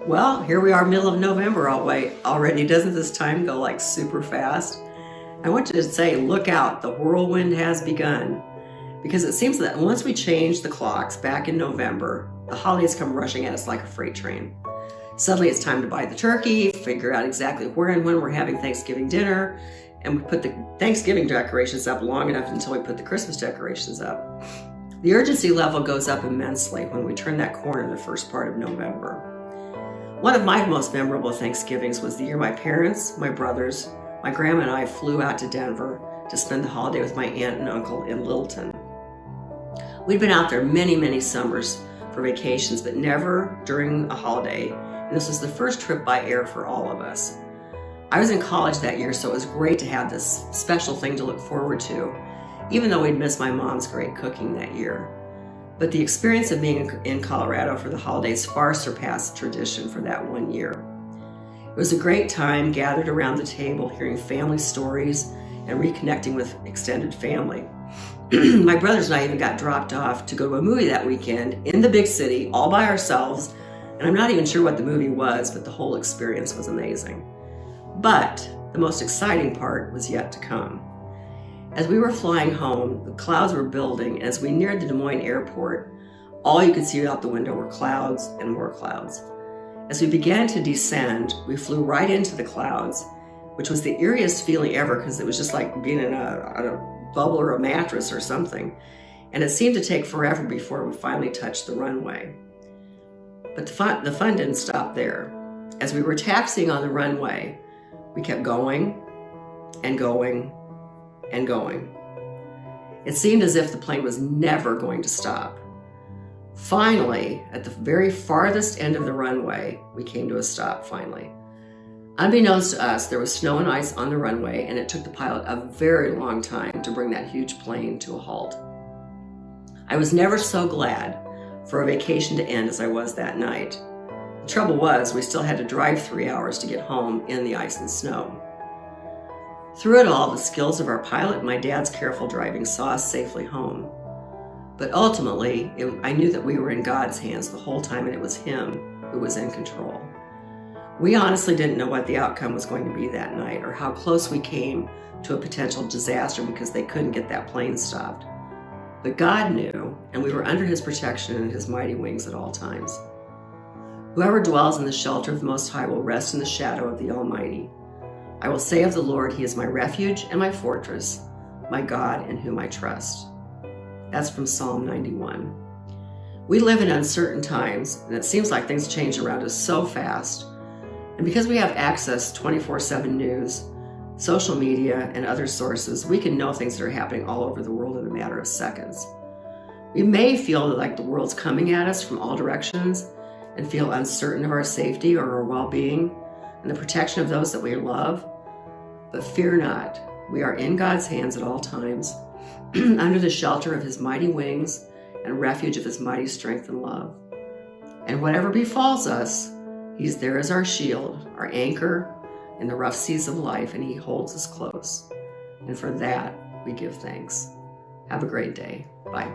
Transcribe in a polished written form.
Well, here we are, middle of November already. Doesn't this time go like super fast? I want you to say, look out, the whirlwind has begun. Because it seems that once we change the clocks back in November, the holidays come rushing at us like a freight train. Suddenly it's time to buy the turkey, figure out exactly where and when we're having Thanksgiving dinner, and we put the Thanksgiving decorations up long enough until we put the Christmas decorations up. The urgency level goes up immensely when we turn that corner the first part of November. One of my most memorable Thanksgivings was the year my parents, my brothers, my grandma and I flew out to Denver to spend the holiday with my aunt and uncle in Littleton. We'd been out there many, many summers for vacations, but never during a holiday, and this was the first trip by air for all of us. I was in college that year, so it was great to have this special thing to look forward to, even though we'd missed my mom's great cooking that year. But the experience of being in Colorado for the holidays far surpassed tradition for that one year. It was a great time gathered around the table, hearing family stories and reconnecting with extended family. My brothers and I even got dropped off to go to a movie that weekend in the big city, all by ourselves, and I'm not even sure what the movie was, but the whole experience was amazing. But the most exciting part was yet to come. As we were flying home, the clouds were building, and as we neared the Des Moines airport, all you could see out the window were clouds and more clouds. As we began to descend, we flew right into the clouds, which was the eeriest feeling ever because it was just like being in a bubble or a mattress or something. And it seemed to take forever before we finally touched the runway. But the fun didn't stop there. As we were taxiing on the runway, we kept going and going and going. It seemed as if the plane was never going to stop. Finally, at the very farthest end of the runway, we came to a stop finally. Unbeknownst to us, there was snow and ice on the runway, and it took the pilot a very long time to bring that huge plane to a halt. I was never so glad for a vacation to end as I was that night. The trouble was, we still had to drive 3 hours to get home in the ice and snow. Through it all, the skills of our pilot and my dad's careful driving saw us safely home. But ultimately, I knew that we were in God's hands the whole time, and it was Him who was in control. We honestly didn't know what the outcome was going to be that night or how close we came to a potential disaster because they couldn't get that plane stopped. But God knew, and we were under His protection and His mighty wings at all times. Whoever dwells in the shelter of the Most High will rest in the shadow of the Almighty. I will say of the Lord, He is my refuge and my fortress, my God in whom I trust. That's from Psalm 91. We live in uncertain times, and it seems like things change around us so fast. And because we have access to 24/7 news, social media, and other sources, we can know things that are happening all over the world in a matter of seconds. We may feel like the world's coming at us from all directions and feel uncertain of our safety or our well-being and the protection of those that we love. But fear not, we are in God's hands at all times, under the shelter of His mighty wings and refuge of His mighty strength and love. And whatever befalls us, He's there as our shield, our anchor in the rough seas of life, and He holds us close. And for that, we give thanks. Have a great day. Bye.